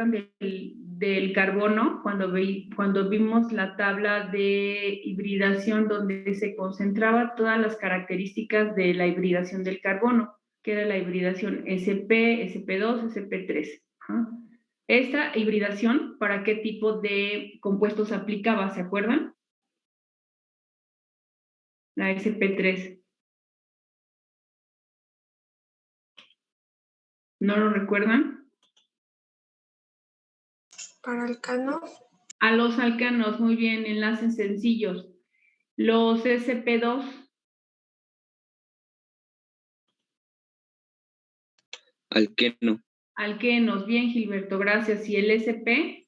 acuerdan del carbono? Cuando vimos la tabla de hibridación donde se concentraba todas las características de la hibridación del carbono, que era la hibridación sp, sp2, sp3. ¿Ah? Esta hibridación, ¿para qué tipo de compuestos aplicaba? ¿Se acuerdan? La sp3. ¿No lo recuerdan? Para alcanos. A los alcanos, muy bien, enlaces sencillos. Los sp2. Alqueno. Alquenos, bien, Gilberto, gracias. ¿Y el sp?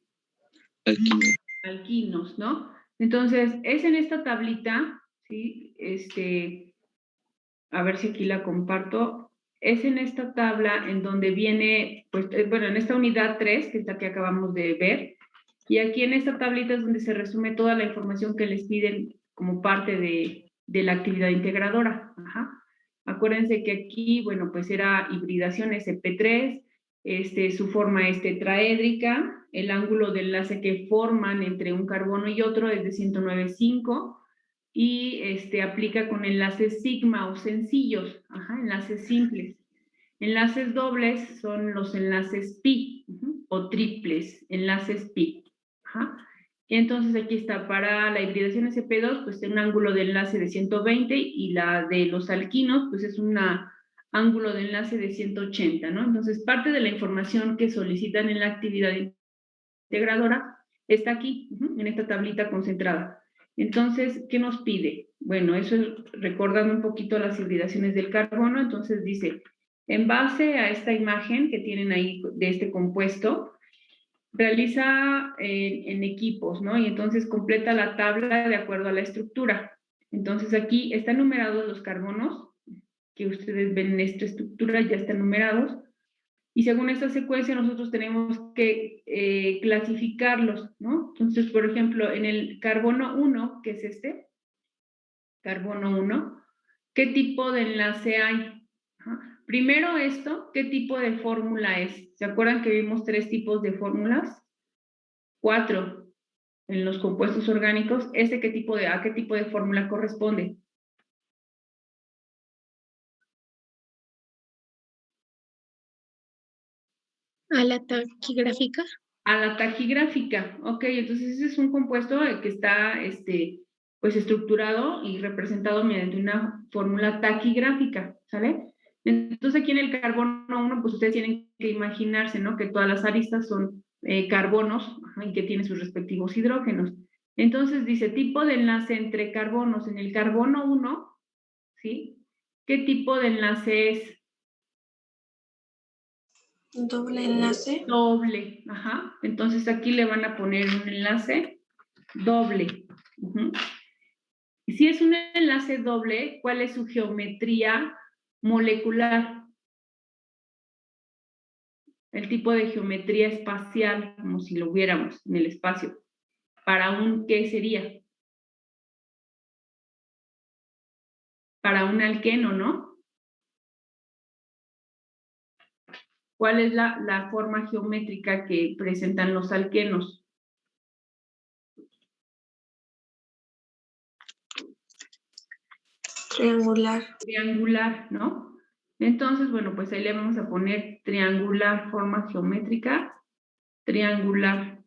Alquino. Alquinos, ¿no? Entonces, es en esta tablita, ¿sí? A ver si aquí la comparto. Es en esta tabla en donde viene, pues, bueno, en esta unidad 3, que es la que acabamos de ver, y aquí en esta tablita es donde se resume toda la información que les piden como parte de la actividad integradora. Ajá. Acuérdense que aquí, bueno, pues era hibridación sp3, su forma es tetraédrica, el ángulo de enlace que forman entre un carbono y otro es de 109,5, y aplica con enlaces sigma o sencillos, ajá, enlaces simples. Enlaces dobles son los enlaces pi, o triples, enlaces pi. Ajá. Y entonces aquí está, para la hibridación sp2, pues un ángulo de enlace de 120, y la de los alquinos, pues es un ángulo de enlace de 180, ¿no? Entonces, parte de la información que solicitan en la actividad integradora está aquí, en esta tablita concentrada. Entonces, ¿qué nos pide? Bueno, eso es recordando un poquito las hibridaciones del carbono. Entonces dice, en base a esta imagen que tienen ahí de este compuesto, realiza en equipos, ¿no? Y entonces completa la tabla de acuerdo a la estructura. Entonces aquí están numerados los carbonos que ustedes ven en esta estructura, ya están numerados. Y según esta secuencia nosotros tenemos que clasificarlos, ¿no? Entonces, por ejemplo, en el carbono 1, que es este, carbono 1, ¿qué tipo de enlace hay? Ajá. Primero esto, ¿qué tipo de fórmula es? ¿Se acuerdan que vimos 3 tipos de fórmulas? 4 en los compuestos orgánicos. ¿A qué tipo de fórmula corresponde? A la taquigráfica. A la taquigráfica, ok. Entonces ese es un compuesto que está pues estructurado y representado mediante una fórmula taquigráfica, ¿sale? Entonces aquí en el carbono 1, pues ustedes tienen que imaginarse, ¿no? Que todas las aristas son carbonos, y que tienen sus respectivos hidrógenos. Entonces dice, tipo de enlace entre carbonos. En el carbono 1, ¿sí? ¿Qué tipo de enlace es? Doble enlace. Doble, ajá. Entonces aquí le van a poner un enlace doble. Y si es un enlace doble, ¿cuál es su geometría molecular? El tipo de geometría espacial, como si lo hubiéramos en el espacio. ¿Para un qué sería? Para un alqueno, ¿no? ¿Cuál es la forma geométrica que presentan los alquenos? Triangular. Triangular, ¿no? Entonces, bueno, pues ahí le vamos a poner triangular, forma geométrica, triangular.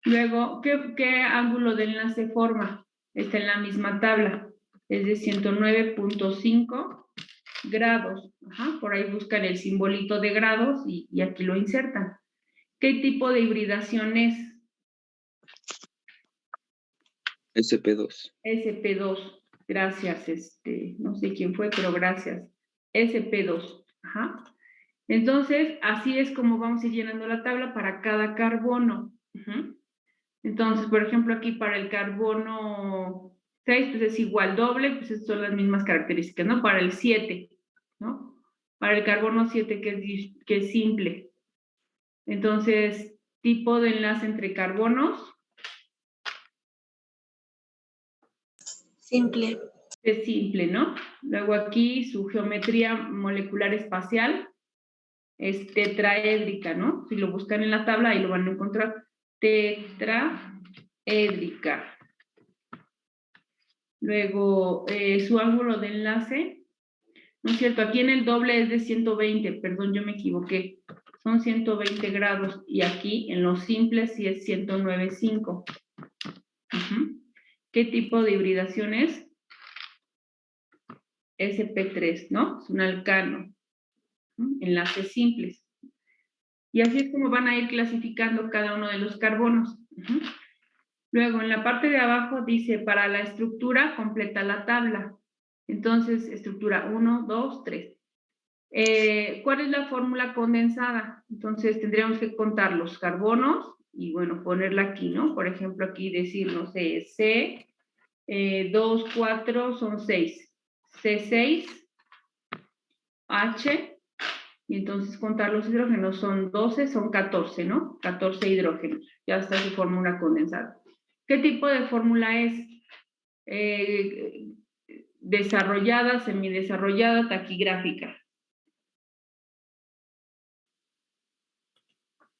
Luego, ¿qué ángulo de enlace forma? Está en la misma tabla, es de 109,5 grados. Ajá, por ahí buscan el simbolito de grados y aquí lo insertan. ¿Qué tipo de hibridación es? SP2. SP2, gracias, no sé quién fue, pero gracias. SP2, ajá. Entonces, así es como vamos a ir llenando la tabla para cada carbono. Entonces, por ejemplo, aquí para el carbono 6, pues es igual doble, pues estas son las mismas características, ¿no? Para el 7, ¿no? Para el carbono 7, que es simple. Entonces, tipo de enlace entre carbonos. Simple. es simple, ¿no? Luego aquí su geometría molecular espacial es tetraédrica, ¿no? Si lo buscan en la tabla, ahí lo van a encontrar. Tetraédrica. Luego, su ángulo de enlace, ¿no es cierto? Aquí en el doble es de 120, perdón, yo me equivoqué. Son 120 grados y aquí en los simples sí es 109.5. ¿Qué tipo de hibridación es? sp3, ¿no? Es un alcano. Enlaces simples. Y así es como van a ir clasificando cada uno de los carbonos. Luego, en la parte de abajo dice, para la estructura, completa la tabla. Entonces, estructura 1, 2, 3. ¿Cuál es la fórmula condensada? Entonces, tendríamos que contar los carbonos y, bueno, ponerla aquí, ¿no? Por ejemplo, aquí decir, no sé, C, 2, 4 son 6. C6, H, y entonces contar los hidrógenos son 12, son 14, ¿no? 14 hidrógenos. Ya está su fórmula condensada. ¿Qué tipo de fórmula es? Desarrollada, semidesarrollada, taquigráfica.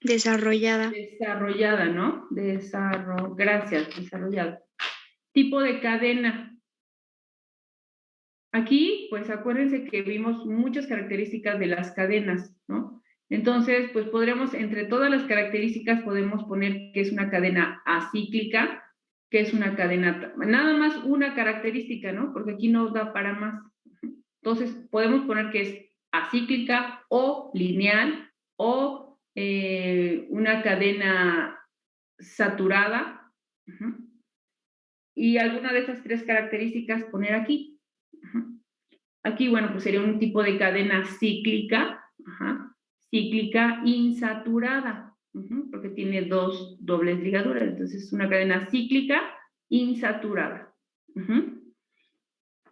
Desarrollada. Desarrollada, ¿no? Gracias, desarrollada. Tipo de cadena. Aquí, pues acuérdense que vimos muchas características de las cadenas, ¿no? Entonces, pues podremos, entre todas las características, podemos poner que es una cadena acíclica, que es una cadena, nada más una característica, ¿no? Porque aquí no da para más. Entonces, podemos poner que es acíclica o lineal o una cadena saturada. Y alguna de esas tres características poner aquí. Aquí, bueno, pues sería un tipo de cadena cíclica, cíclica insaturada, porque tiene dos dobles ligaduras, entonces es una cadena cíclica insaturada.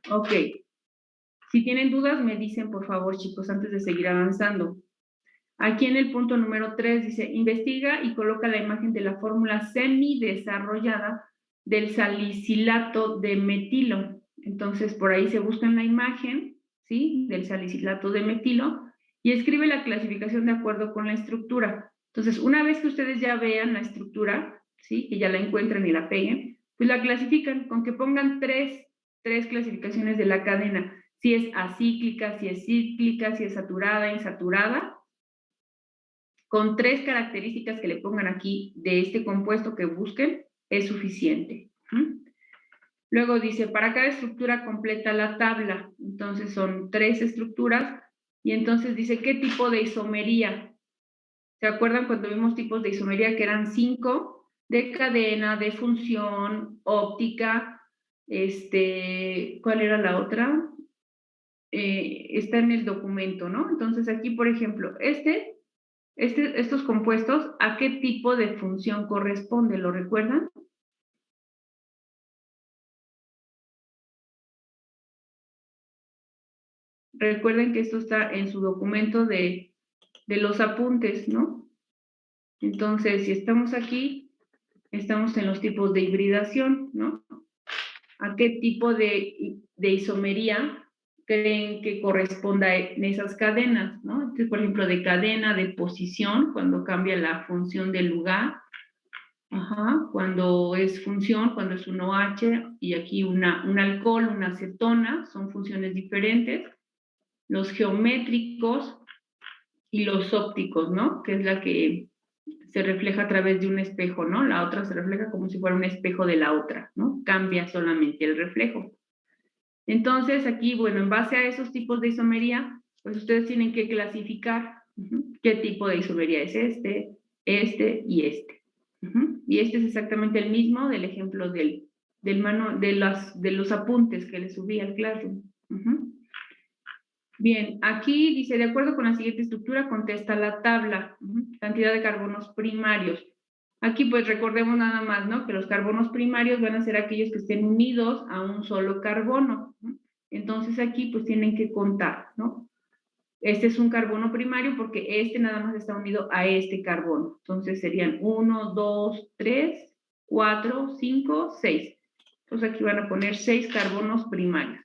Ok. Si tienen dudas, me dicen, por favor, chicos, antes de seguir avanzando. Aquí en el punto número 3 dice, investiga y coloca la imagen de la fórmula semidesarrollada del salicilato de metilo. Entonces, por ahí se busca la imagen, ¿sí? Del salicilato de metilo y escribe la clasificación de acuerdo con la estructura. Entonces, una vez que ustedes ya vean la estructura, ¿sí? Que ya la encuentran y la peguen, pues la clasifican con que pongan tres clasificaciones de la cadena. Si es acíclica, si es cíclica, si es saturada, insaturada, con tres características que le pongan aquí de este compuesto que busquen, es suficiente. Luego dice, para cada estructura completa la tabla. Entonces son 3 estructuras y entonces dice, ¿qué tipo de isomería? ¿Se acuerdan cuando vimos tipos de isomería que eran 5? De cadena, de función, óptica, ¿cuál era la otra? Está en el documento, ¿no? Entonces aquí, por ejemplo, estos compuestos, ¿a qué tipo de función corresponde? ¿Lo recuerdan? Recuerden que esto está en su documento de los apuntes, ¿no? Entonces, si estamos aquí, estamos en los tipos de hibridación, ¿no? ¿A qué tipo de isomería creen que corresponda en esas cadenas, ¿no? Entonces, por ejemplo, de cadena, de posición, cuando cambia la función del lugar, cuando es función, cuando es un OH, y aquí un alcohol, una acetona, son funciones diferentes. Los geométricos y los ópticos, ¿no? Que es la que se refleja a través de un espejo, ¿no? La otra se refleja como si fuera un espejo de la otra, ¿no? Cambia solamente el reflejo. Entonces, aquí, bueno, en base a esos tipos de isomería, pues ustedes tienen que clasificar qué tipo de isomería es este y este. Y este es exactamente el mismo del ejemplo de los apuntes que les subí al Classroom. Bien, aquí dice, de acuerdo con la siguiente estructura, contesta la tabla, cantidad de carbonos primarios. Aquí pues recordemos nada más, ¿no? Que los carbonos primarios van a ser aquellos que estén unidos a un solo carbono. Entonces aquí pues tienen que contar, ¿no? Este es un carbono primario porque este nada más está unido a este carbono. Entonces serían 1, 2, 3, 4, 5, 6. Entonces aquí van a poner 6 carbonos primarios.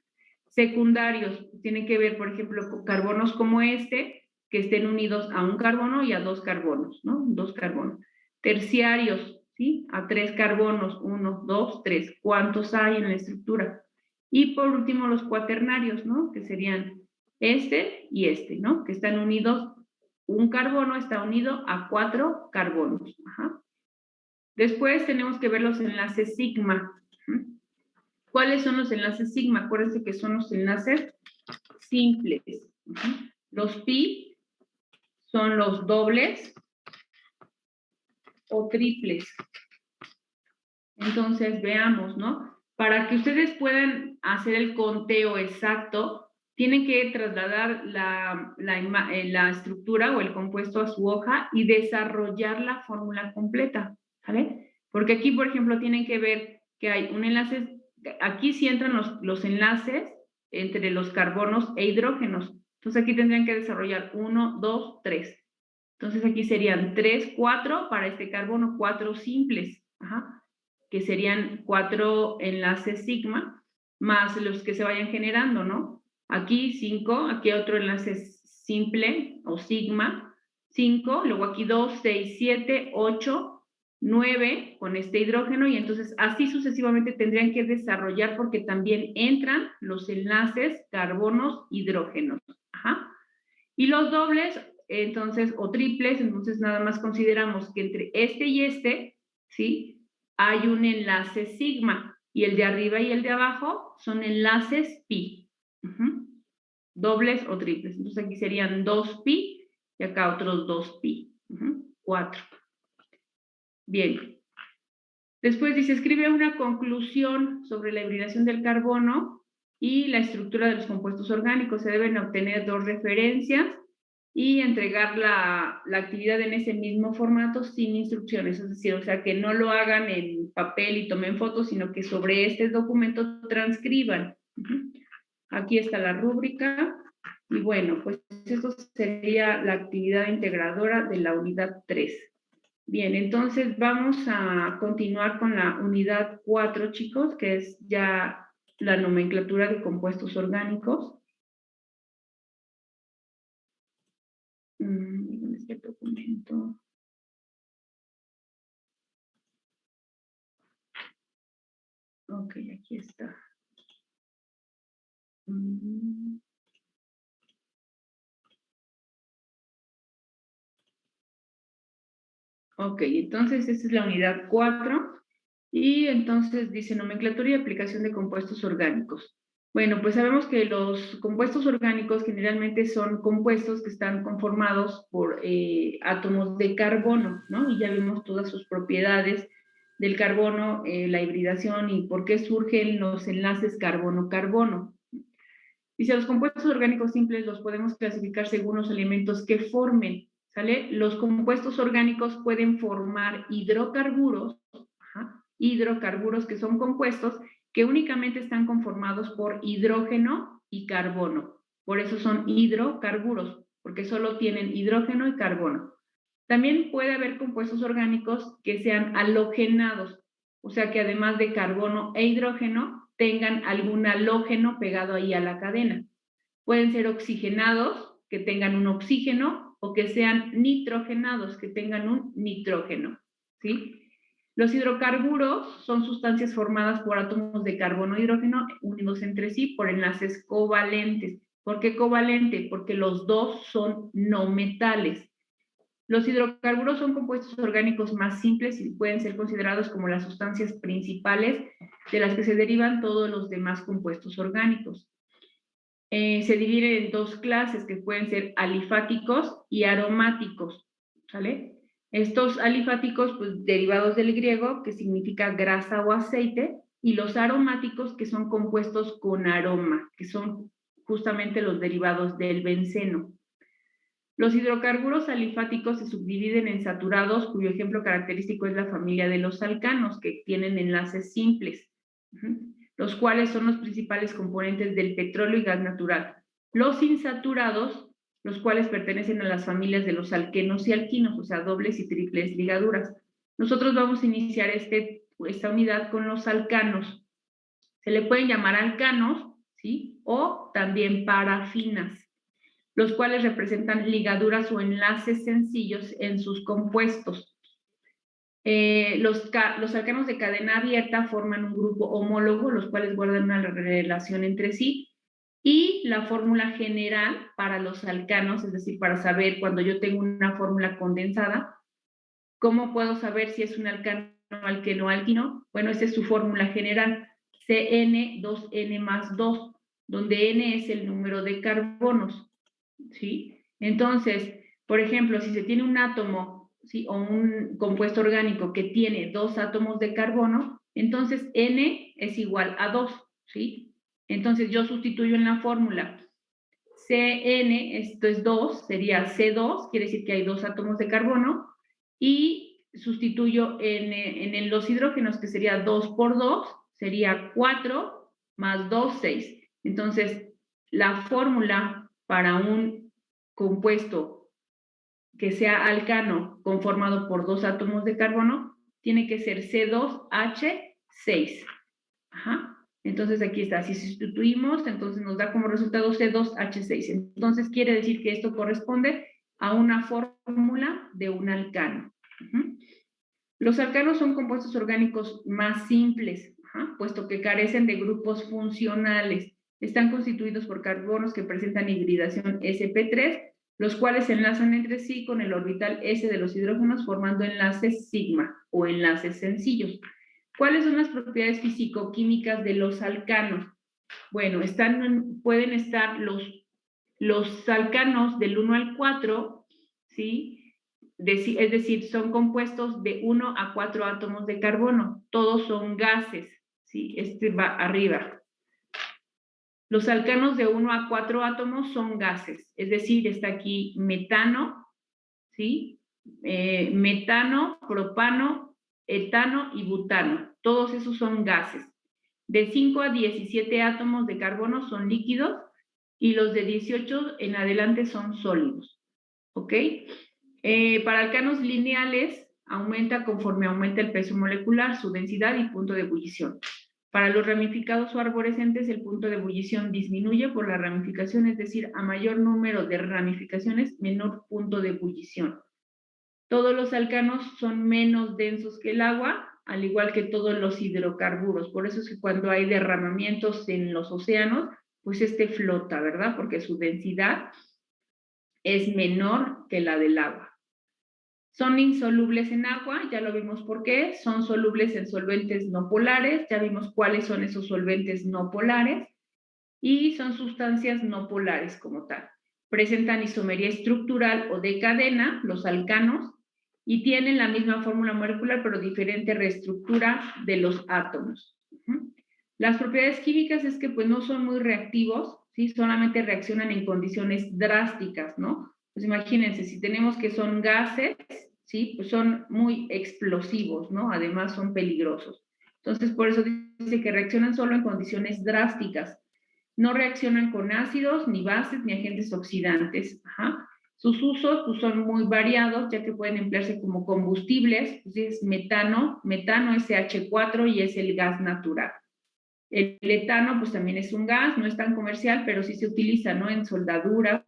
Secundarios, tienen que ver, por ejemplo, con carbonos como este, que estén unidos a un carbono y a 2 carbonos, ¿no? 2 carbonos. Terciarios, ¿sí? A 3 carbonos, 1, 2, 3. ¿Cuántos hay en la estructura? Y por último, los cuaternarios, ¿no? Que serían este y este, ¿no? Que están unidos, un carbono está unido a 4 carbonos. Ajá. Después tenemos que ver los enlaces sigma. ¿Cuáles son los enlaces sigma? Acuérdense que son los enlaces simples. Los pi son los dobles o triples. Entonces, veamos, ¿no? Para que ustedes puedan hacer el conteo exacto, tienen que trasladar la estructura o el compuesto a su hoja y desarrollar la fórmula completa, ¿vale? Porque aquí, por ejemplo, tienen que ver que hay un enlace, aquí sí entran los enlaces entre los carbonos e hidrógenos. Entonces, aquí tendrían que desarrollar 1, 2, 3. Entonces, aquí serían 3, 4 para este carbono, 4 simples, ajá, que serían 4 enlaces sigma, más los que se vayan generando, ¿no? Aquí 5, aquí otro enlace simple o sigma, 5, luego aquí 2, 6, 7, 8, 9 con este hidrógeno y entonces así sucesivamente tendrían que desarrollar porque también entran los enlaces carbonos hidrógenos. Ajá. Y los dobles, entonces, o triples, entonces nada más consideramos que entre este y este, ¿sí? Hay un enlace sigma y el de arriba y el de abajo son enlaces pi. Dobles o triples. Entonces aquí serían 2 pi y acá otros 2 pi. 4. Bien. Después dice, escribe una conclusión sobre la hibridación del carbono y la estructura de los compuestos orgánicos. Se deben obtener 2 referencias y entregar la actividad en ese mismo formato sin instrucciones, es decir, o sea, que no lo hagan en papel y tomen fotos, sino que sobre este documento transcriban. Aquí está la rúbrica y bueno, pues esto sería la actividad integradora de la unidad 3. Bien, entonces vamos a continuar con la unidad 4, chicos, que es ya la nomenclatura de compuestos orgánicos. ¿Dónde está el documento? Ok, aquí está. Ok, entonces esta es la unidad 4 y entonces dice nomenclatura y aplicación de compuestos orgánicos. Bueno, pues sabemos que los compuestos orgánicos generalmente son compuestos que están conformados por átomos de carbono, ¿no? Y ya vimos todas sus propiedades del carbono, la hibridación y por qué surgen los enlaces carbono-carbono. Dice, los compuestos orgánicos simples los podemos clasificar según los elementos que formen, ¿sale? Los compuestos orgánicos pueden formar hidrocarburos, hidrocarburos que son compuestos que únicamente están conformados por hidrógeno y carbono. Por eso son hidrocarburos, porque solo tienen hidrógeno y carbono. También puede haber compuestos orgánicos que sean halogenados, o sea que además de carbono e hidrógeno, tengan algún halógeno pegado ahí a la cadena. Pueden ser oxigenados, que tengan un oxígeno, o que sean nitrogenados, que tengan un nitrógeno, ¿sí? Los hidrocarburos son sustancias formadas por átomos de carbono e hidrógeno unidos entre sí por enlaces covalentes. ¿Por qué covalente? Porque los dos son no metales. Los hidrocarburos son compuestos orgánicos más simples y pueden ser considerados como las sustancias principales de las que se derivan todos los demás compuestos orgánicos. Se dividen en 2 clases que pueden ser alifáticos y aromáticos, ¿sale? Estos alifáticos, pues derivados del griego, que significa grasa o aceite, y los aromáticos, que son compuestos con aroma, que son justamente los derivados del benceno. Los hidrocarburos alifáticos se subdividen en saturados, cuyo ejemplo característico es la familia de los alcanos, que tienen enlaces simples, los cuales son los principales componentes del petróleo y gas natural. Los insaturados, los cuales pertenecen a las familias de los alquenos y alquinos, o sea, dobles y triples ligaduras. Nosotros vamos a iniciar esta unidad con los alcanos, Se le pueden llamar alcanos, ¿sí? O también parafinas, los cuales representan ligaduras o enlaces sencillos en sus compuestos. Los alcanos de cadena abierta forman un grupo homólogo, los cuales guardan una relación entre sí, y la fórmula general para los alcanos, es decir, para saber cuando yo tengo una fórmula condensada, ¿cómo puedo saber si es un alcano, alqueno, alquino? Bueno, esa es su fórmula general, CN2N más 2, donde N es el número de carbonos, ¿sí? Entonces, por ejemplo, si se tiene un átomo, ¿sí? O un compuesto orgánico que tiene 2 átomos de carbono, entonces N es igual a 2, ¿sí? Entonces yo sustituyo en la fórmula CN, esto es 2, sería C2, quiere decir que hay 2 átomos de carbono, y sustituyo en los hidrógenos, que sería 2 por 2, sería 4 más 2, 6. Entonces, la fórmula para un compuesto que sea alcano conformado por 2 átomos de carbono tiene que ser C2H6. Ajá. Entonces aquí está, si sustituimos, entonces nos da como resultado C2H6. Entonces quiere decir que esto corresponde a una fórmula de un alcano. Los alcanos son compuestos orgánicos más simples, puesto que carecen de grupos funcionales. Están constituidos por carbonos que presentan hibridación sp3, los cuales se enlazan entre sí con el orbital s de los hidrógenos formando enlaces sigma o enlaces sencillos. ¿Cuáles son las propiedades físico-químicas de los alcanos? Bueno, pueden estar los alcanos del 1 al 4, ¿sí? Es decir, son compuestos de 1 a 4 átomos de carbono. Todos son gases, ¿sí? Este va arriba. Los alcanos de 1 a 4 átomos son gases, es decir, está aquí metano, ¿sí? Metano, propano, etano y butano. Todos esos son gases. De 5 a 17 átomos de carbono son líquidos y los de 18 en adelante son sólidos. ¿Ok? Para alcanos lineales aumenta conforme aumenta el peso molecular, su densidad y punto de ebullición. Para los ramificados o arborescentes, el punto de ebullición disminuye por la ramificación, es decir, a mayor número de ramificaciones, menor punto de ebullición. Todos los alcanos son menos densos que el agua, al igual que todos los hidrocarburos. Por eso es que cuando hay derramamientos en los océanos, pues este flota, ¿verdad? Porque su densidad es menor que la del agua. Son insolubles en agua, ya lo vimos por qué. Son solubles en solventes no polares, ya vimos cuáles son esos solventes no polares. Y son sustancias no polares como tal. Presentan isomería estructural o de cadena, los alcanos, y tienen la misma fórmula molecular, pero diferente reestructura de los átomos. Las propiedades químicas es que pues no son muy reactivos, ¿sí? Solamente reaccionan en condiciones drásticas, ¿no? Pues imagínense, si tenemos que son gases, ¿sí? Pues son muy explosivos, ¿no? Además son peligrosos. Entonces, por eso dice que reaccionan solo en condiciones drásticas. No reaccionan con ácidos, ni bases, ni agentes oxidantes. Sus usos pues, son muy variados, ya que pueden emplearse como combustibles. Pues, es metano es CH4 y es el gas natural. El etano pues también es un gas, no es tan comercial, pero sí se utiliza, ¿no? En soldaduras.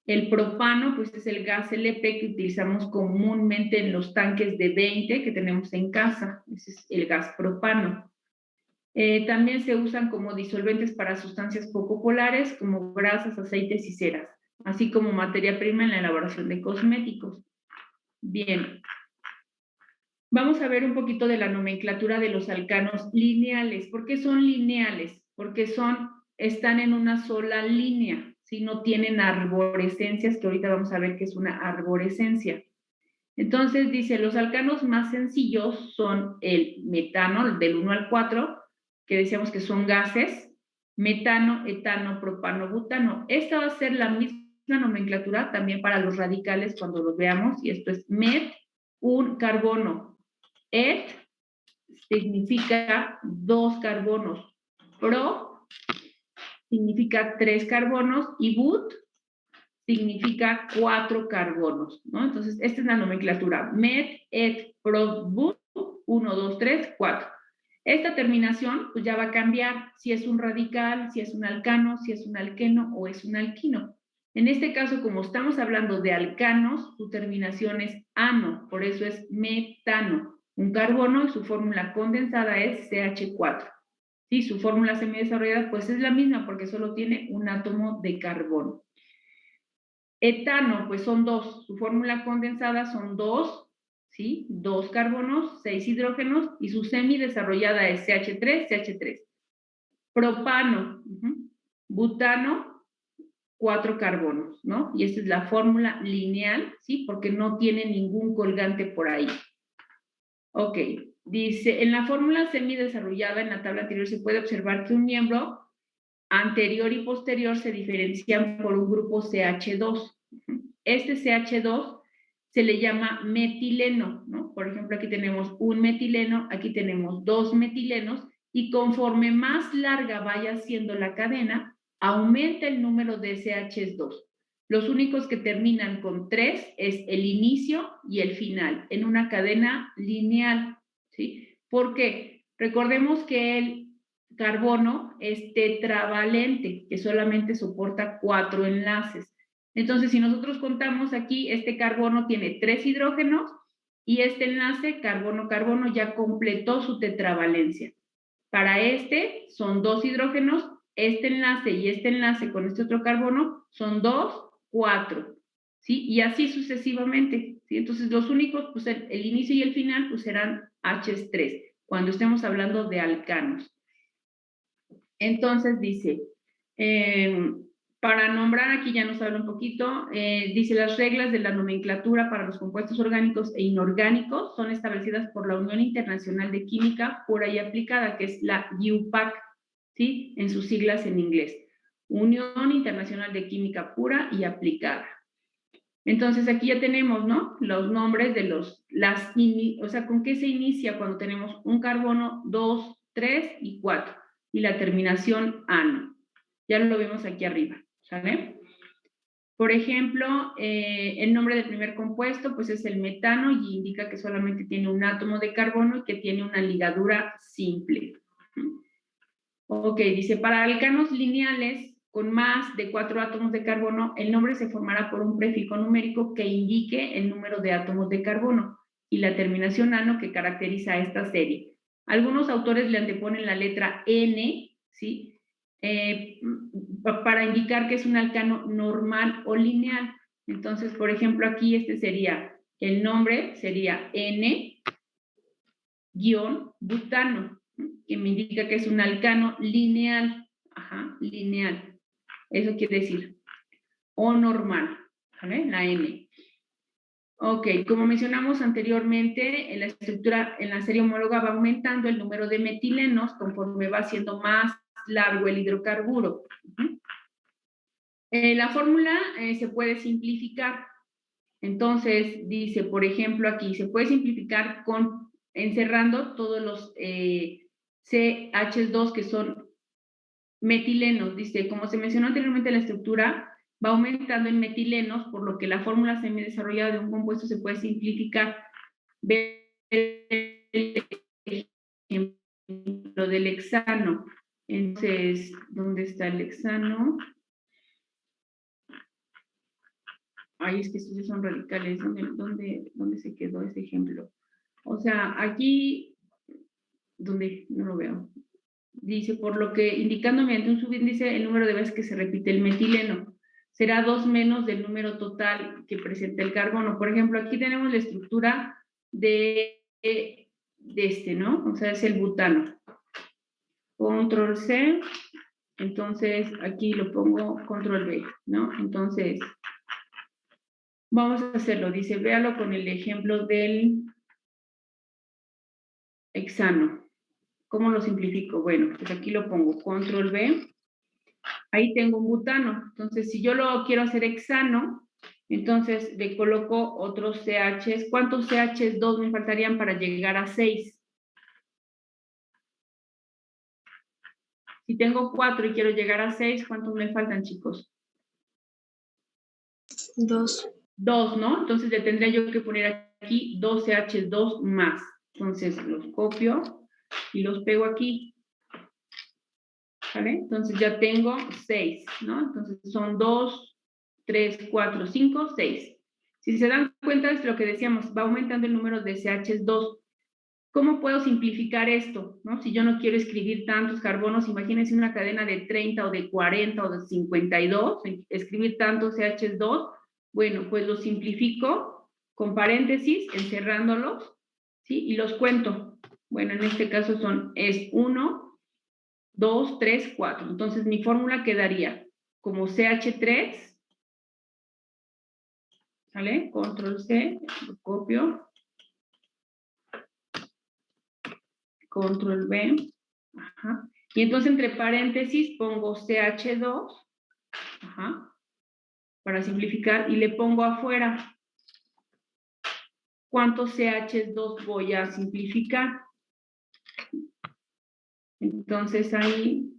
El propano pues es el gas LP que utilizamos comúnmente en los tanques de 20 que tenemos en casa. Ese es el gas propano. También se usan como disolventes para sustancias poco polares, como grasas, aceites y ceras, así como materia prima en la elaboración de cosméticos. Bien. Vamos a ver un poquito de la nomenclatura de los alcanos lineales. ¿Por qué son lineales? Porque están en una sola línea, ¿sí? No tienen arborescencias, que ahorita vamos a ver qué es una arborescencia. Entonces dice, los alcanos más sencillos son el metano, del 1 al 4, que decíamos que son gases, metano, etano, propano, butano. Esta va a ser la misma nomenclatura también para los radicales cuando los veamos, y esto es met, un carbono. Et significa 2 carbonos, pro significa 3 carbonos y but significa 4 carbonos, ¿no? Entonces, esta es la nomenclatura. Met, et, pro, but, 1, 2, 3, 4. Esta terminación pues ya va a cambiar si es un radical, si es un alcano, si es un alqueno o es un alquino. En este caso, como estamos hablando de alcanos, su terminación es ano, por eso es metano. Un carbono y su fórmula condensada es CH4. Sí, su fórmula semidesarrollada pues es la misma porque solo tiene un átomo de carbono. Etano, pues son dos. Su fórmula condensada son dos, ¿sí? 2 carbonos, 6 hidrógenos y su semidesarrollada es CH3, CH3. Propano, butano, 4 carbonos, ¿no? Y esta es la fórmula lineal, ¿sí? Porque no tiene ningún colgante por ahí. Ok, dice, en la fórmula semidesarrollada en la tabla anterior se puede observar que un miembro anterior y posterior se diferencian por un grupo CH2. Este CH2 se le llama metileno, ¿no? Por ejemplo, aquí tenemos un metileno, aquí tenemos 2 metilenos, y conforme más larga vaya siendo la cadena, aumenta el número de CH2. Los únicos que terminan con 3 es el inicio y el final, en una cadena lineal, ¿sí? ¿Por qué? Recordemos que el carbono es tetravalente, que solamente soporta 4 enlaces. Entonces, si nosotros contamos aquí, este carbono tiene 3 hidrógenos y este enlace carbono-carbono ya completó su tetravalencia. Para este son 2 hidrógenos, este enlace y este enlace con este otro carbono son 2, 4, ¿sí? Y así sucesivamente, ¿sí? Entonces, los únicos, pues el inicio y el final, pues serán H3, cuando estemos hablando de alcanos. Entonces dice, para nombrar, aquí ya nos habla un poquito, dice las reglas de la nomenclatura para los compuestos orgánicos e inorgánicos son establecidas por la Unión Internacional de Química Pura y Aplicada, que es la UPAC, ¿sí? En sus siglas en inglés. Unión Internacional de Química Pura y Aplicada. Entonces aquí ya tenemos, ¿no? Los nombres de o sea, ¿con qué se inicia cuando tenemos un carbono, 2, 3 y 4? Y la terminación ano. Ya lo vemos aquí arriba, ¿sale? Por ejemplo, el nombre del primer compuesto, pues es el metano y indica que solamente tiene un átomo de carbono y que tiene una ligadura simple. Ok, dice, para alcanos lineales con más de 4 átomos de carbono, el nombre se formará por un prefijo numérico que indique el número de átomos de carbono y la terminación ano que caracteriza a esta serie. Algunos autores le anteponen la letra N, ¿sí? Para indicar que es un alcano normal o lineal. Entonces, por ejemplo, aquí este sería, el nombre sería N-butano, que me indica que es un alcano lineal. Ajá, lineal. Eso quiere decir o normal, ¿vale? La N. Ok, como mencionamos anteriormente, en la estructura, en la serie homóloga va aumentando el número de metilenos conforme va siendo más largo el hidrocarburo. La fórmula se puede simplificar. Entonces, dice, por ejemplo, aquí, se puede simplificar encerrando todos los CH2 que son metilenos. Dice, como se mencionó anteriormente, la estructura va aumentando en metilenos, por lo que la fórmula semidesarrollada de un compuesto se puede simplificar. Ve el ejemplo del hexano. Entonces, ¿dónde está el hexano? Ay, es que estos son radicales. ¿Dónde se quedó ese ejemplo? O sea, aquí, ¿dónde? No lo veo. Dice, por lo que indicando mediante un subíndice el número de veces que se repite el metileno. Será 2 menos del número total que presenta el carbono. Por ejemplo, aquí tenemos la estructura de este, ¿no? O sea, es el butano. Control C. Entonces, aquí lo pongo control B, ¿no? Entonces, vamos a hacerlo. Dice, véalo con el ejemplo del hexano. ¿Cómo lo simplifico? Bueno, pues aquí lo pongo control B. Ahí tengo un butano. Entonces, si yo lo quiero hacer hexano, entonces le coloco otros CHs. ¿Cuántos CH2 me faltarían para llegar a 6? Si tengo 4 y quiero llegar a 6, ¿cuántos me faltan, chicos? 2. 2, ¿no? Entonces le tendría yo que poner aquí 2 CH2 más. Entonces los copio y los pego aquí. ¿Vale? Entonces ya tengo 6, ¿no? Entonces son 2, 3, 4, 5, 6. Si se dan cuenta es lo que decíamos, va aumentando el número de CH2. ¿Cómo puedo simplificar esto? ¿No? Si yo no quiero escribir tantos carbonos, imagínense una cadena de 30 o de 40 o de 52, escribir tantos CH2, bueno, pues los simplifico con paréntesis, encerrándolos, ¿sí? Y los cuento. Bueno, en este caso es 1, 2, 3, 4. Entonces mi fórmula quedaría como CH3, ¿sale? Control C, lo copio. Control V. Ajá. Y entonces entre paréntesis pongo CH2, ajá, para simplificar, y le pongo afuera. ¿Cuántos CH2 voy a simplificar? Entonces ahí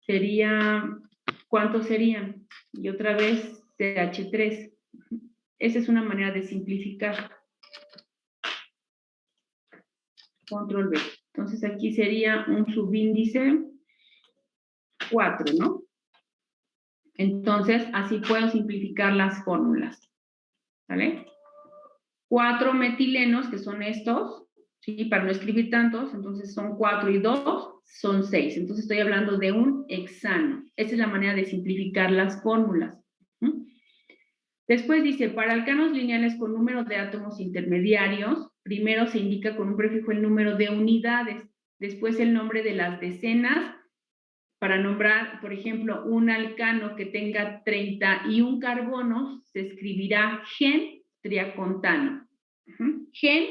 sería, ¿cuántos serían? Y otra vez CH3. Esa es una manera de simplificar. Control V. Entonces aquí sería un subíndice 4, ¿no? Entonces así puedo simplificar las fórmulas. ¿Vale? 4 metilenos, que son estos, ¿sí? Para no escribir tantos, entonces son 4 y 2, son 6. Entonces estoy hablando de un hexano. Esa es la manera de simplificar las fórmulas. Después dice, para alcanos lineales con número de átomos intermediarios, primero se indica con un prefijo el número de unidades, después el nombre de las decenas. Para nombrar, por ejemplo, un alcano que tenga 31 carbonos, se escribirá gen triacontano. Gen,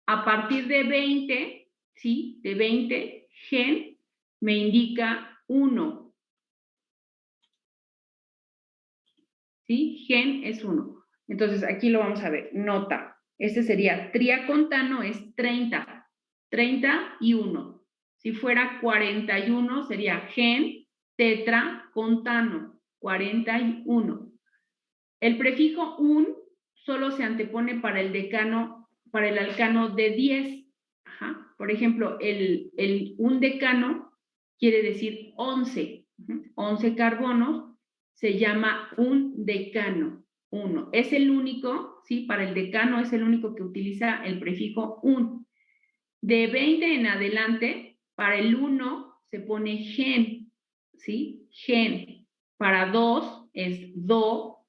a partir de 20, ¿sí? De 20, gen me indica 1. ¿Sí? Gen es 1. Entonces, aquí lo vamos a ver. Nota. Este sería triacontano, es 30. 30 y 1. Si fuera 41, sería gen tetracontano. 41. El prefijo un solo se antepone para el decano, para el alcano de 10. Ajá. Por ejemplo, un decano quiere decir 11. 11 carbonos se llama un decano. 1. Es el único, ¿sí? Para el decano es el único que utiliza el prefijo un. De 20 en adelante, para el 1 se pone gen, ¿sí? Gen. Para 2 es do.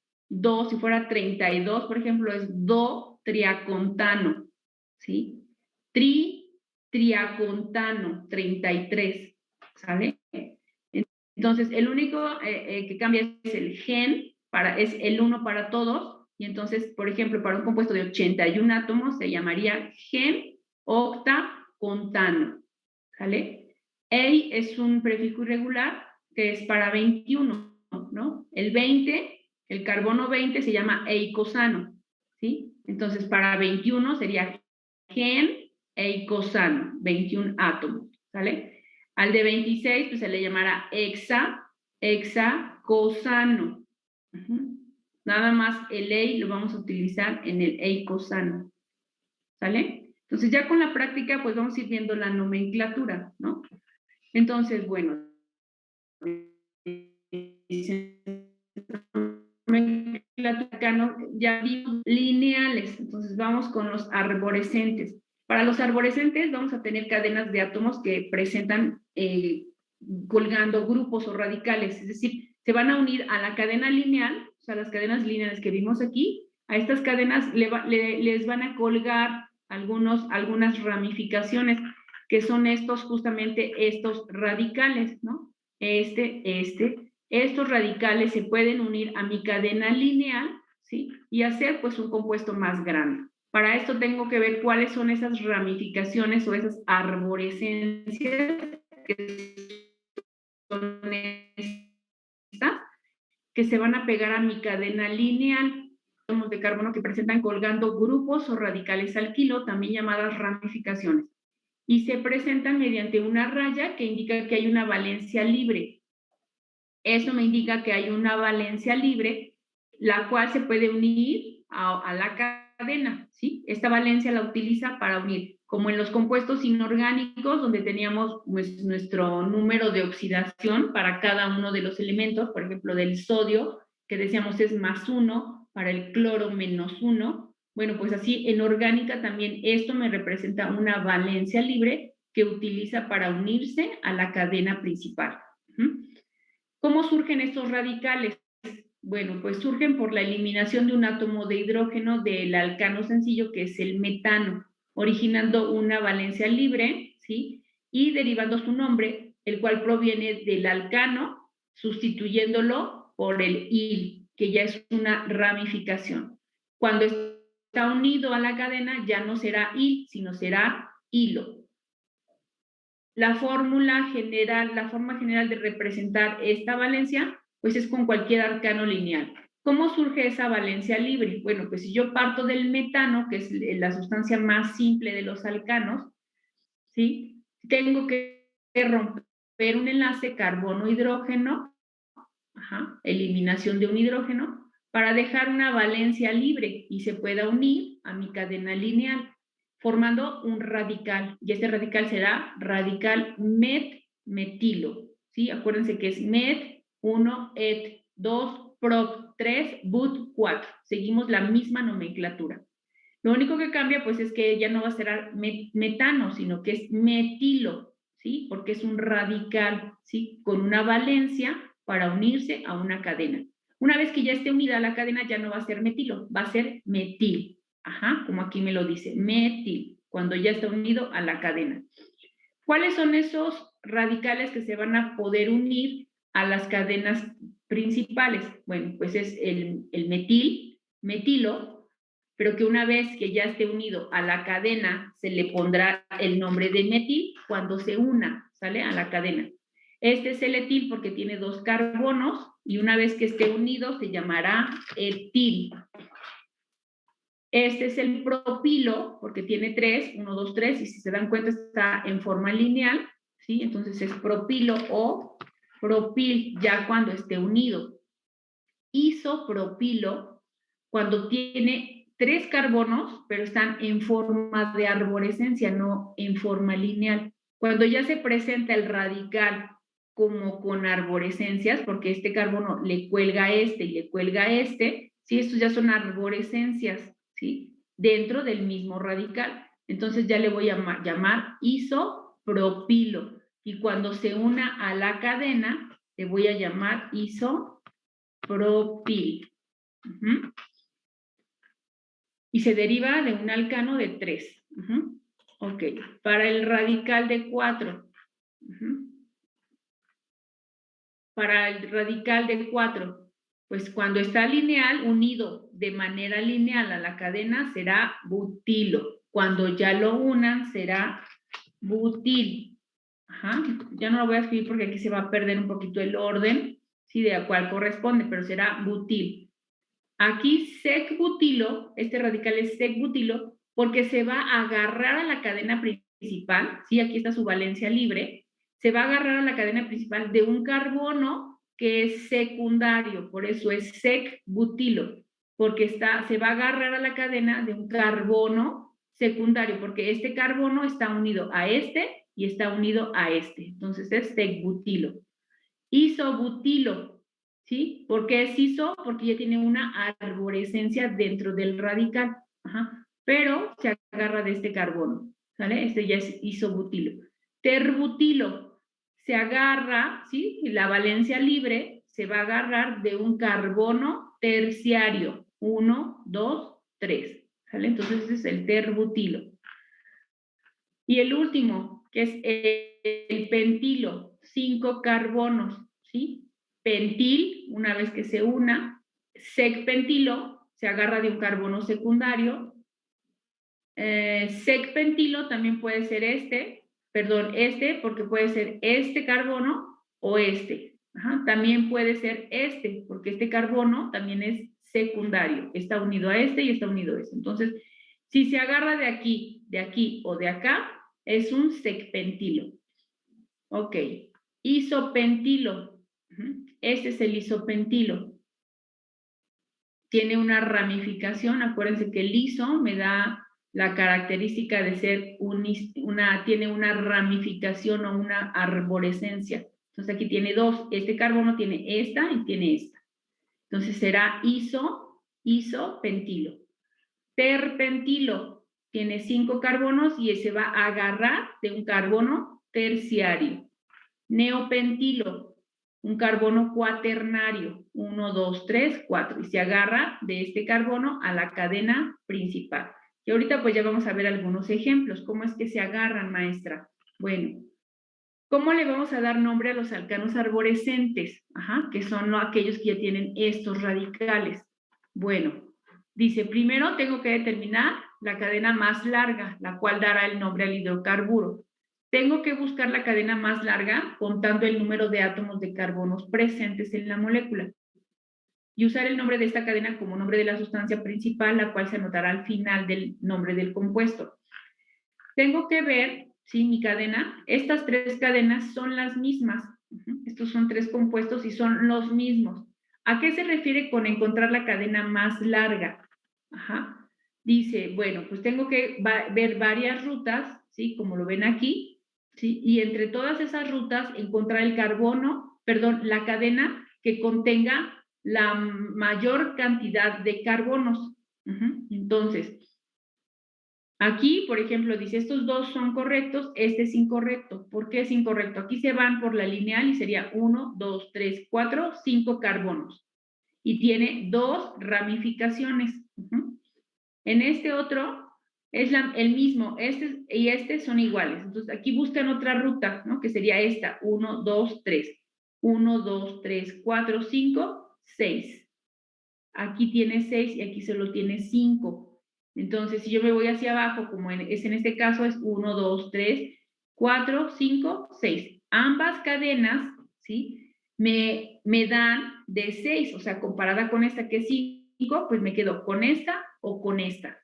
Si fuera 32, por ejemplo, es do triacontano, ¿sí? Triacontano, 33, ¿sale? Entonces, el único que cambia es el gen, es el 1 para todos, y entonces, por ejemplo, para un compuesto de 81 átomos se llamaría gen octacontano, ¿sale? Ei es un prefijo irregular que es para 21, ¿no? El 20, el carbono 20 se llama eicosano, ¿sí? Entonces, para 21 sería gen eicosano, 21 átomos, ¿sale? Al de 26, pues se le llamará hexacosano. Nada más el ei lo vamos a utilizar en el eicosano, ¿sale? Entonces ya con la práctica, pues vamos a ir viendo la nomenclatura, ¿no? Entonces, bueno, ya vimos lineales, entonces vamos con los arborescentes. Para los arborescentes vamos a tener cadenas de átomos que presentan colgando grupos o radicales, es decir, se van a unir a la cadena lineal, o sea, las cadenas lineales que vimos aquí, a estas cadenas les van a colgar algunas ramificaciones, que son justamente estos radicales, ¿no? Estos radicales se pueden unir a mi cadena lineal, ¿sí? Y hacer pues un compuesto más grande. Para esto tengo que ver cuáles son esas ramificaciones o esas arborescencias que son estas, que se van a pegar a mi cadena lineal. Átomos de carbono que presentan colgando grupos o radicales alquilo, también llamadas ramificaciones. Y se presentan mediante una raya que indica que hay una valencia libre. Eso me indica que hay una valencia libre, la cual se puede unir a la cadena, ¿sí? Esta valencia la utiliza para unir, como en los compuestos inorgánicos, donde teníamos pues, nuestro número de oxidación para cada uno de los elementos, por ejemplo, del sodio, que decíamos es +1, para el cloro -1. Bueno, pues así en orgánica también esto me representa una valencia libre que utiliza para unirse a la cadena principal. ¿Cómo surgen estos radicales? Bueno, pues surgen por la eliminación de un átomo de hidrógeno del alcano sencillo, que es el metano, originando una valencia libre, ¿sí? Y derivando su nombre, el cual proviene del alcano, sustituyéndolo por el il, que ya es una ramificación. Cuando está unido a la cadena, ya no será il, sino será hilo. La forma general de representar esta valencia, pues es con cualquier arcano lineal. ¿Cómo surge esa valencia libre? Bueno, pues si yo parto del metano, que es la sustancia más simple de los alcanos, ¿sí? Tengo que romper un enlace carbono-hidrógeno, eliminación de un hidrógeno, para dejar una valencia libre y se pueda unir a mi cadena lineal, formando un radical, y este radical será radical met-metilo, ¿sí? Acuérdense que es met, 1, et, 2, prop, 3, but, 4. Seguimos la misma nomenclatura. Lo único que cambia, pues, es que ya no va a ser metano, sino que es metilo, ¿sí? Porque es un radical, ¿sí? Con una valencia para unirse a una cadena. Una vez que ya esté unida a la cadena, ya no va a ser metilo, va a ser metil. Como aquí me lo dice, metil, cuando ya está unido a la cadena. ¿Cuáles son esos radicales que se van a poder unir a las cadenas principales? Bueno, pues es el metil, metilo, pero que una vez que ya esté unido a la cadena, se le pondrá el nombre de metil cuando se una, ¿sale? A la cadena. Este es el etil porque tiene 2 carbonos y una vez que esté unido se llamará etil. Este es el propilo porque tiene 3, 1, 2, 3, y si se dan cuenta está en forma lineal, ¿sí? Entonces es propilo o propil ya cuando esté unido. Isopropilo cuando tiene 3 carbonos, pero están en forma de arborescencia, no en forma lineal. Cuando ya se presenta el radical como con arborescencias, porque este carbono le cuelga a este y le cuelga a este, ¿sí? Estos ya son arborescencias, ¿sí? Dentro del mismo radical. Entonces ya le voy a llamar isopropilo. Y cuando se una a la cadena, le voy a llamar isopropil. Y se deriva de un alcano de 3. Ok, para el radical de 4. Para el radical de 4, pues cuando está lineal, unido de manera lineal a la cadena, será butilo. Cuando ya lo unan, será butil. Ya no lo voy a escribir porque aquí se va a perder un poquito el orden, ¿sí? De a cuál corresponde, pero será butil. Aquí sec-butilo, este radical es sec-butilo, porque se va a agarrar a la cadena principal, ¿sí? Aquí está su valencia libre, se va a agarrar a la cadena principal de un carbono que es secundario, por eso es sec-butilo, porque se va a agarrar a la cadena de un carbono secundario, porque este carbono está unido a este y está unido a este, entonces es sec-butilo. Isobutilo, ¿sí? ¿Por qué es iso? Porque ya tiene una arborescencia dentro del radical, pero se agarra de este carbono, ¿sale? Este ya es isobutilo. Terbutilo, se agarra, ¿sí? La valencia libre se va a agarrar de un carbono terciario, 1, 2, 3, ¿sale? Entonces ese es el terbutilo. Y el último, que es el pentilo, 5 carbonos, ¿sí? Pentil, una vez que se una, sec-pentilo, se agarra de un carbono secundario. Sec-pentilo también puede ser este, porque puede ser este carbono o este. También puede ser este, porque este carbono también es secundario, está unido a este y está unido a este. Entonces, si se agarra de aquí o de acá, es un sec-pentilo. Ok, isopentilo. Este es el isopentilo. tiene una ramificación. Acuérdense que el iso me da la característica de ser tiene una ramificación o una arborescencia. Entonces aquí tiene dos. Este carbono tiene esta y tiene esta. Entonces será isopentilo. Terpentilo tiene 5 carbonos y se va a agarrar de un carbono terciario. Neopentilo, un carbono cuaternario, 1, 2, 3, 4, y se agarra de este carbono a la cadena principal. Y ahorita pues ya vamos a ver algunos ejemplos. ¿Cómo es que se agarran, maestra? Bueno, ¿cómo le vamos a dar nombre a los alcanos arborescentes? Que son aquellos que ya tienen estos radicales. Bueno, dice, primero tengo que determinar la cadena más larga, la cual dará el nombre al hidrocarburo. Tengo que buscar la cadena más larga contando el número de átomos de carbonos presentes en la molécula y usar el nombre de esta cadena como nombre de la sustancia principal, la cual se anotará al final del nombre del compuesto. Tengo que ver, ¿sí? Mi cadena, estas 3 cadenas son las mismas. Estos son 3 compuestos y son los mismos. ¿A qué se refiere con encontrar la cadena más larga? Dice, bueno, pues tengo que ver varias rutas, ¿sí? Como lo ven aquí, ¿sí? Y entre todas esas rutas encontrar la cadena que contenga la mayor cantidad de carbonos. Entonces, aquí, por ejemplo, dice, estos 2 son correctos, este es incorrecto. ¿Por qué es incorrecto? Aquí se van por la lineal y sería 1, 2, 3, 4, 5 carbonos. Y tiene 2 ramificaciones. En este otro es el mismo, este y este son iguales. Entonces, aquí buscan otra ruta, ¿no? Que sería esta, 1, 2, 3. 1, 2, 3, 4, 5, 6. Aquí tiene 6 y aquí solo tiene 5. Entonces, si yo me voy hacia abajo, como es en este caso, es 1, 2, 3, 4, 5, 6. Ambas cadenas, ¿sí? Me dan de 6, o sea, comparada con esta que es 5, pues me quedo con esta o con esta.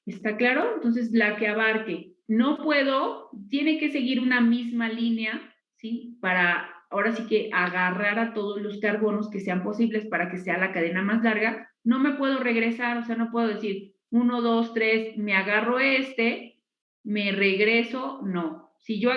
¿Está claro? Entonces, la que abarque. No puedo, tiene que seguir una misma línea, ¿sí? Para, ahora sí que agarrar a todos los carbonos que sean posibles para que sea la cadena más larga. No me puedo regresar, o sea, no puedo decir 1, 2, 3, me agarro me regreso, no. Si yo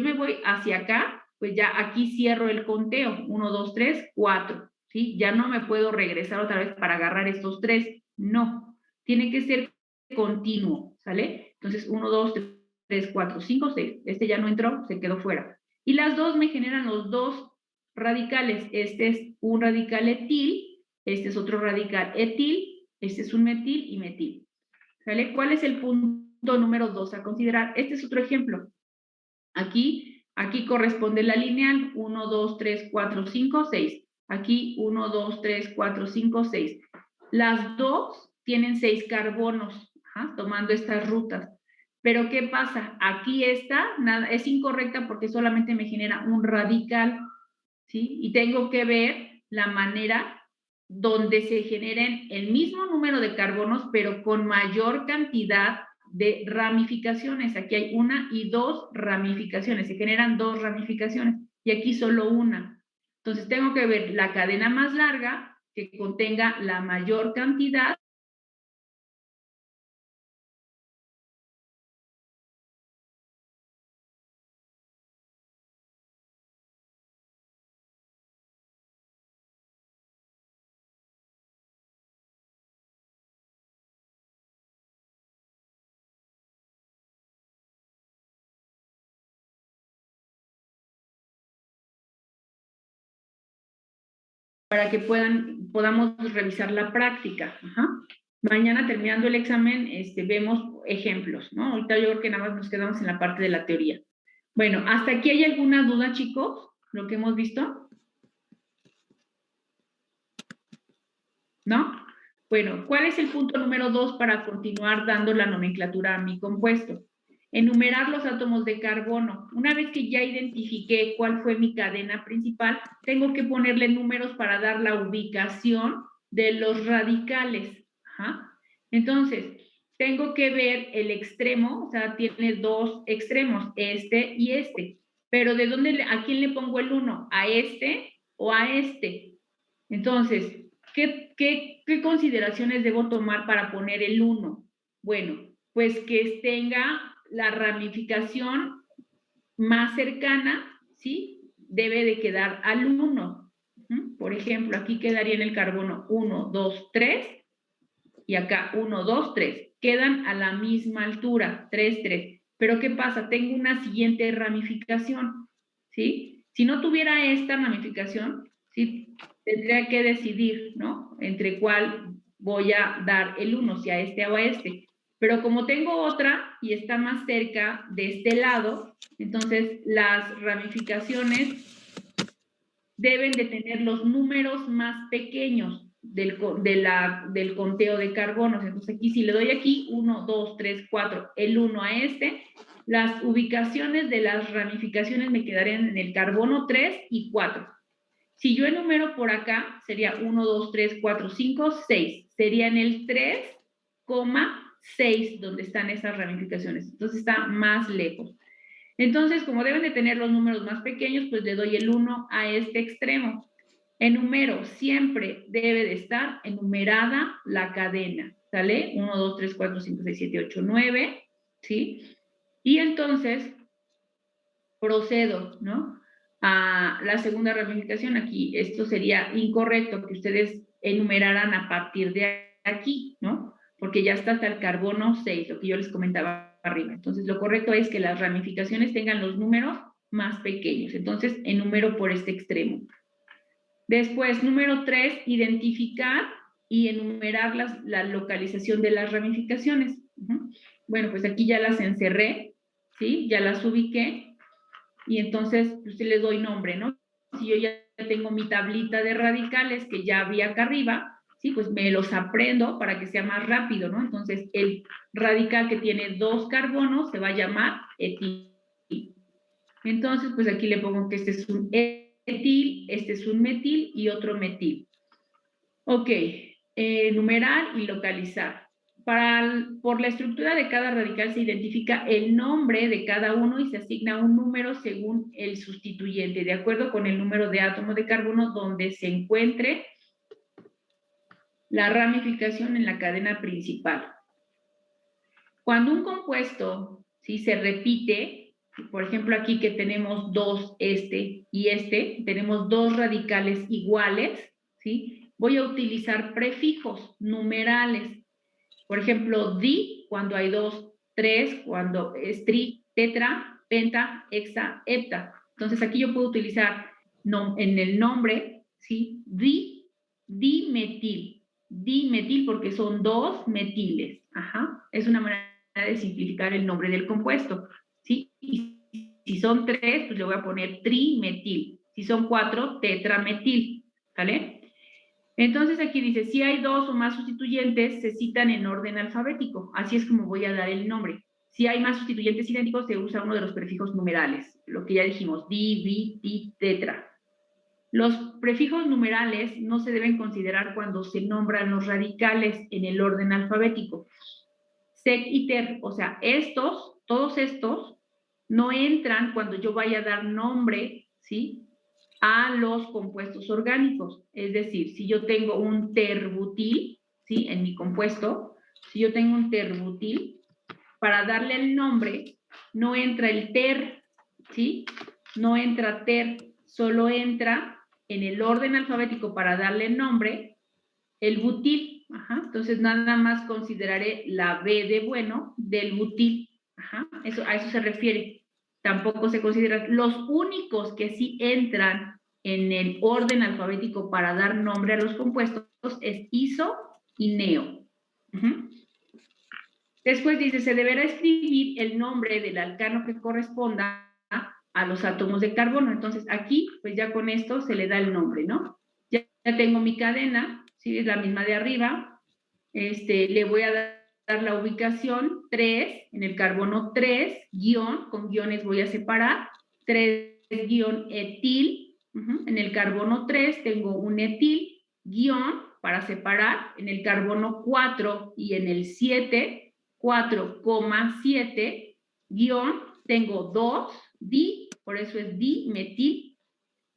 me voy hacia acá, pues ya aquí cierro el conteo. 1, 2, 3, 4, ¿sí? Ya no me puedo regresar otra vez para agarrar estos 3, no. Tiene que ser continuo, ¿sale? Entonces, 1, 2, 3, 4, 5, 6. Este ya no entró, se quedó fuera. Y las 2 me generan los 2 radicales. Este es un radical etil, este es otro radical etil, este es un metil y metil. ¿Sale? ¿Cuál es el punto número 2 a considerar? Este es otro ejemplo. Aquí corresponde la lineal 1, 2, 3, 4, 5, 6. Aquí 1, 2, 3, 4, 5, 6. Las 2 tienen 6 carbonos, tomando estas rutas. Pero ¿qué pasa? Aquí esta es incorrecta porque solamente me genera un radical, ¿sí? Y tengo que ver la manera donde se generen el mismo número de carbonos, pero con mayor cantidad de ramificaciones. Aquí hay 1 y 2 ramificaciones, se generan 2 ramificaciones y aquí solo una. Entonces tengo que ver la cadena más larga que contenga la mayor cantidad para que podamos revisar la práctica. Mañana terminando el examen, vemos ejemplos, ¿no? Ahorita yo creo que nada más nos quedamos en la parte de la teoría. Bueno, ¿hasta aquí hay alguna duda, chicos? ¿Lo que hemos visto? ¿No? Bueno, ¿cuál es el punto número 2 para continuar dando la nomenclatura a mi compuesto? Enumerar los átomos de carbono. Una vez que ya identifiqué cuál fue mi cadena principal, tengo que ponerle números para dar la ubicación de los radicales. Entonces, tengo que ver el extremo, o sea, tiene 2 extremos, este y este. Pero ¿de dónde, a quién le pongo el 1? ¿A este o a este? Entonces, ¿qué consideraciones debo tomar para poner el 1? Bueno, pues que tenga la ramificación más cercana, ¿sí? Debe de quedar al 1. Por ejemplo, aquí quedaría en el carbono 1, 2, 3, y acá 1, 2, 3. Quedan a la misma altura, 3, 3. Pero ¿qué pasa? Tengo una siguiente ramificación, ¿sí? Si no tuviera esta ramificación, ¿sí? Tendría que decidir, ¿no? Entre cuál voy a dar el 1, si a este o a este. Pero como tengo otra y está más cerca de este lado, entonces las ramificaciones deben de tener los números más pequeños del conteo de carbonos. Entonces aquí si le doy aquí 1, 2, 3, 4, el 1 a este, las ubicaciones de las ramificaciones me quedarían en el carbono 3 y 4. Si yo enumero por acá, sería 1, 2, 3, 4, 5, 6. Sería en el 3,6 donde están esas ramificaciones. Entonces está más lejos. Entonces, como deben de tener los números más pequeños, pues le doy el 1 a este extremo. Enumero, siempre debe de estar enumerada la cadena, ¿sale? 1, 2, 3, 4, 5, 6, 7, 8, 9, ¿sí? Y entonces procedo, ¿no? A la segunda ramificación aquí. Esto sería incorrecto que ustedes enumeraran a partir de aquí, ¿no? Porque ya está hasta el carbono 6, lo que yo les comentaba arriba. Entonces, lo correcto es que las ramificaciones tengan los números más pequeños. Entonces, enumero por este extremo. Después, número 3, identificar y enumerar la localización de las ramificaciones. Bueno, pues aquí ya las encerré, ¿sí? Ya las ubiqué y entonces pues les doy nombre, ¿no? Si yo ya tengo mi tablita de radicales que ya vi acá arriba, ¿sí? Pues me los aprendo para que sea más rápido, ¿no? Entonces, el radical que tiene 2 carbonos se va a llamar etil. Entonces, pues aquí le pongo que este es un etil, este es un metil y otro metil. Ok, numerar y localizar. Por la estructura de cada radical se identifica el nombre de cada uno y se asigna un número según el sustituyente, de acuerdo con el número de átomos de carbono donde se encuentre la ramificación en la cadena principal. Cuando un compuesto, ¿sí?, se repite, por ejemplo aquí que tenemos 2, este y este, tenemos 2 radicales iguales, ¿sí? Voy a utilizar prefijos numerales. Por ejemplo, di cuando hay 2, 3, cuando es tri, tetra, penta, hexa, hepta. Entonces aquí yo puedo utilizar en el nombre, ¿sí? Dimetil porque son 2 metiles. Ajá. Es una manera de simplificar el nombre del compuesto, ¿sí? Y si son 3, pues le voy a poner trimetil. Si son 4, tetrametil, ¿vale? Entonces aquí dice, si hay 2 o más sustituyentes, se citan en orden alfabético. Así es como voy a dar el nombre. Si hay más sustituyentes idénticos, se usa uno de los prefijos numerales. Lo que ya dijimos, di, bi, ti, tetra. Los prefijos numerales no se deben considerar cuando se nombran los radicales en el orden alfabético. Sec y ter, o sea, todos estos, no entran cuando yo vaya a dar nombre, ¿sí?, a los compuestos orgánicos. Es decir, si yo tengo un terbutil, ¿sí?, en mi compuesto, si yo tengo un terbutil, para darle el nombre, no entra el ter, ¿sí? No entra ter, solo entra en el orden alfabético para darle el nombre, el butil. Ajá. Entonces, nada más consideraré la B de bueno del butil. Ajá. A eso se refiere. Tampoco se consideran. Los únicos que sí entran en el orden alfabético para dar nombre a los compuestos es iso y neo. Después dice, se deberá escribir el nombre del alcano que corresponda a los átomos de carbono. Entonces, aquí, pues ya con esto se le da el nombre, ¿no? Ya tengo mi cadena, ¿sí? Es la misma de arriba. Le voy a dar la ubicación 3, en el carbono 3, guión, con guiones voy a separar, 3 guión etil, en el carbono 3 tengo un etil, guión, para separar, en el carbono 4 y en el 7, 4,7, guión, tengo 2, por eso es dimetil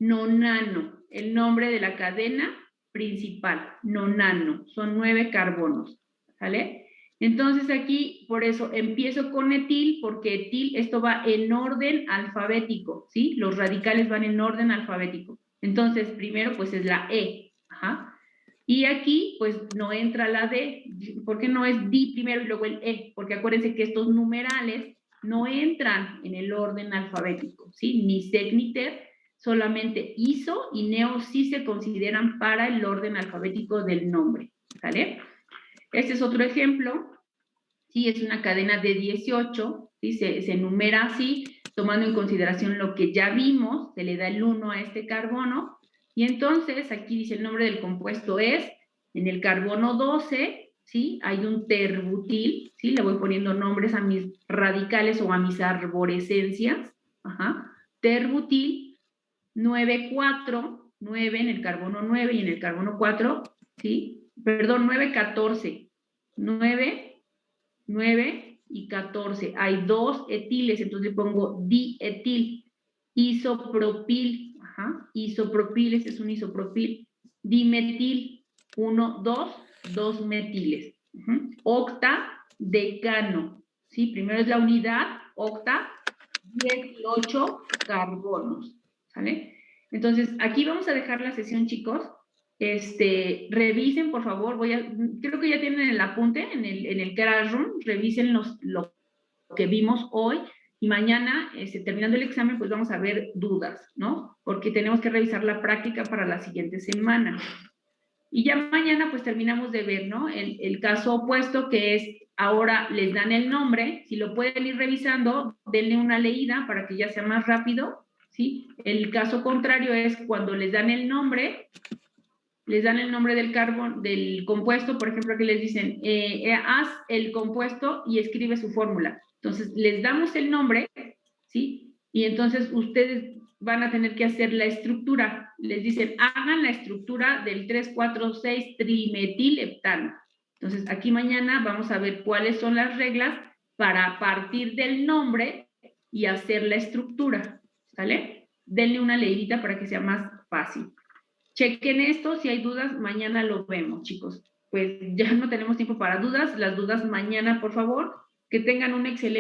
nonano, el nombre de la cadena principal, nonano, son 9 carbonos, ¿sale? Entonces aquí, por eso, empiezo con etil, porque etil, esto va en orden alfabético, ¿sí? Los radicales van en orden alfabético. Entonces, primero, pues es la E, ajá. Y aquí, pues, no entra la D. ¿Por qué no es di primero y luego el E? Porque acuérdense que estos numerales no entran en el orden alfabético, ¿sí? Ni sec ni ter, solamente iso y neo sí se consideran para el orden alfabético del nombre, ¿sale? Este es otro ejemplo, sí, es una cadena de 18, ¿sí? Se enumera así, tomando en consideración lo que ya vimos, se le da el 1 a este carbono, y entonces aquí dice el nombre del compuesto es, en el carbono 12, ¿sí? Hay un terbutil, ¿sí? Le voy poniendo nombres a mis radicales o a mis arborescencias, ajá, terbutil, 9,4, 9 en el carbono 9 y en el carbono 4, ¿sí? Perdón, 9,14, 9 y 14. Hay 2 etiles, entonces le pongo dietil. Isopropil, ajá, isopropil, este es un isopropil. Dimetil, 1, 2 metiles. Octadecano, ¿sí? Primero es la unidad, octa, 18 carbonos, ¿sale? Entonces, aquí vamos a dejar la sesión, chicos. Revisen, por favor, creo que ya tienen el apunte en el Classroom, revisen lo que vimos hoy y mañana, terminando el examen, pues vamos a ver dudas, ¿no? Porque tenemos que revisar la práctica para la siguiente semana. Y ya mañana, pues terminamos de ver, ¿no? El caso opuesto, que es, ahora les dan el nombre, si lo pueden ir revisando, denle una leída para que ya sea más rápido, ¿sí? El caso contrario es cuando les dan el nombre del compuesto, por ejemplo, que les dicen, haz el compuesto y escribe su fórmula. Entonces, les damos el nombre, ¿sí? Y entonces ustedes van a tener que hacer la estructura. Les dicen, hagan la estructura del 3,4,6 trimetileptano. Entonces, aquí mañana vamos a ver cuáles son las reglas para partir del nombre y hacer la estructura, ¿sale? Denle una leidita para que sea más fácil. Chequen esto, si hay dudas, mañana lo vemos, chicos. Pues ya no tenemos tiempo para dudas, las dudas mañana, por favor. Que tengan un excelente